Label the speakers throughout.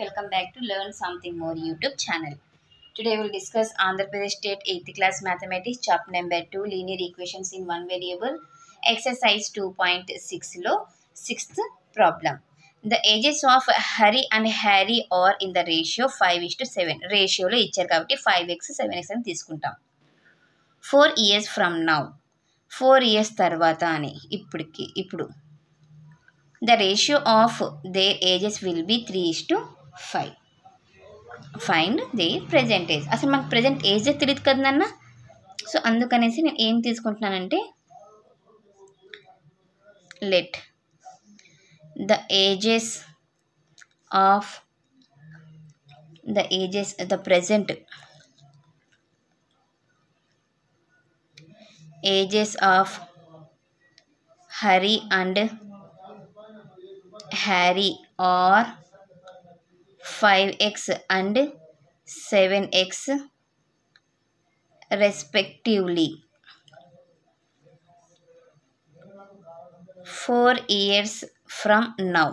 Speaker 1: welcome back to Learn Something More YouTube channel. Today we will discuss Andhra Pradesh State 8th class Mathematics chapter number 2 linear equations in one variable exercise 2.6 లో 6th problem. The ages of Hari and Harry are in the ratio 5:7. రేషియోలో ఇచ్చారు కాబట్టి 5x 7x అని తీసుకుంటాం. 4 years from now, 4 years తర్వాత అని ఇప్పుడు the ratio of their ages will be 3:5. Find their present age. అసలు మనకు ప్రజెంట్ ఏజ్ తెలియదు కదా నాన్న. సో అందుకనేసి నేను ఏం తీసుకుంటున్నానంటే let the present ages of Hari and Harry are 5x and 7x respectively. 4 years from now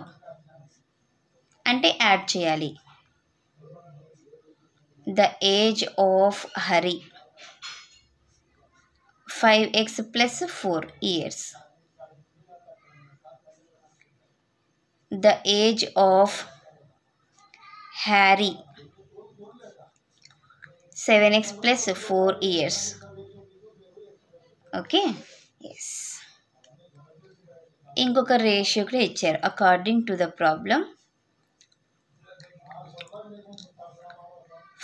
Speaker 1: అంటే యాడ్ చేయాలి. The age of Hari 5x plus 4 years. The age of Harry 7x plus 4 years. Okay? Yes. ఇంకొక ratio కూడా ఇచ్చారు. According to the problem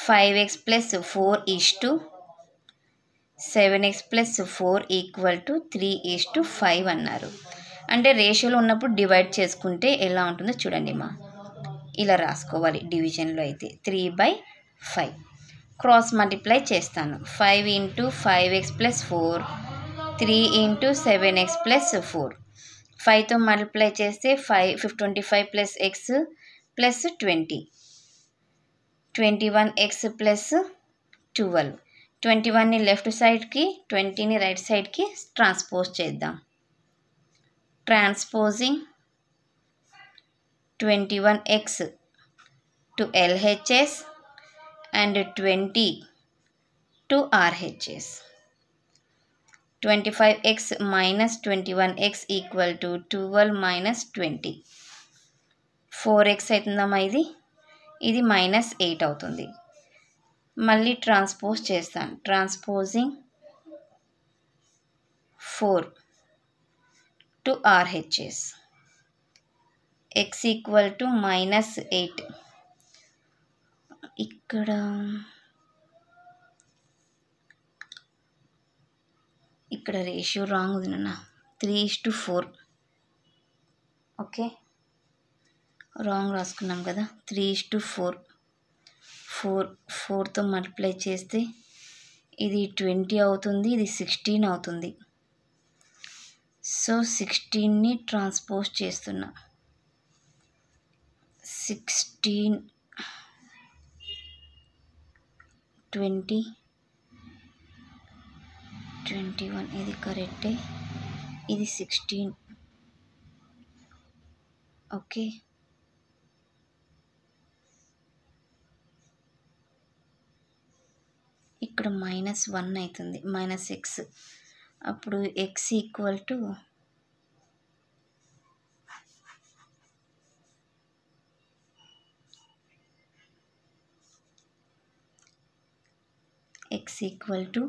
Speaker 1: 5x plus 4:7x plus 4 equal to 3:5 అన్నారు. అంటే రేషియోలో ఉన్నప్పుడు divide చేసుకుంటే ఎలా ఉంటుందో చూడండి మా. ఇలా రాసుకోవాలి. డివిజన్లో అయితే 3/5 క్రాస్ మల్టిప్లై చేస్తాను. 5 × 5x plus 4 3 × 7x plus 4 5తో multiply చేస్తే 25 plus x plus 20 21x plus 12 21ని left సైడ్కి 20ని రైట్ సైడ్కి ట్రాన్స్పోజ్ చేద్దాం. Transposing 21x to LHS and 20 to RHS. 25x minus 21x equal to 12 minus 20. 4x అవుతుందమ్మా. ఇది -8 అవుతుంది. మళ్ళీ ట్రాన్స్పోజ్ చేస్తాను. Transposing 4 to RHS. x equal to -8. ఇక్కడ రేషియో రాంగ్ ఉంది నాన్న. 3:4. ఓకే, రాంగ్ రాసుకున్నాం కదా. 3:4 4తో మల్టిప్లై చేస్తే ఇది 20 అవుతుంది, ఇది 16 అవుతుంది. సో 16ని ట్రాన్స్పోజ్ చేస్తున్నా. 16 20 21 ఇది కరెక్టే, ఇది 16. ఓకే, ఇక్కడ -1 అవుతుంది, -x. అప్పుడు x equal to x equal to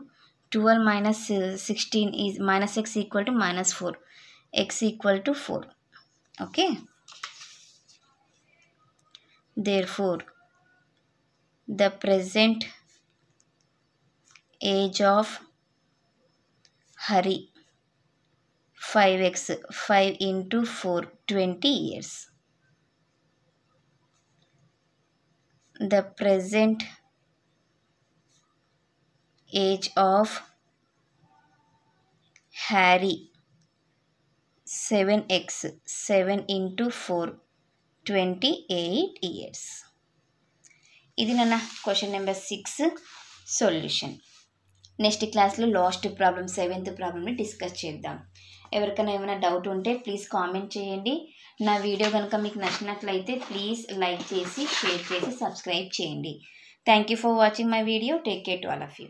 Speaker 1: 12 minus 16 is -x equal to -4. x equal to 4. Okay. Therefore, the present age of Hari 5x 5 into 4 20 years. The present age of Harry 7x 7 into 4 28 years. ఇది నన్న question number 6 solution. Next క్లాస్లో last problem 7th ప్రాబ్లమ్ని discuss చేద్దాం. ఎవరికైనా ఏమైనా doubt ఉంటే please comment చేయండి. నా వీడియో కనుక మీకు నచ్చినట్లయితే ప్లీజ్ లైక్ చేసి షేర్ చేసి సబ్స్క్రైబ్ చేయండి. Thank you for watching my video. Take care to all of you.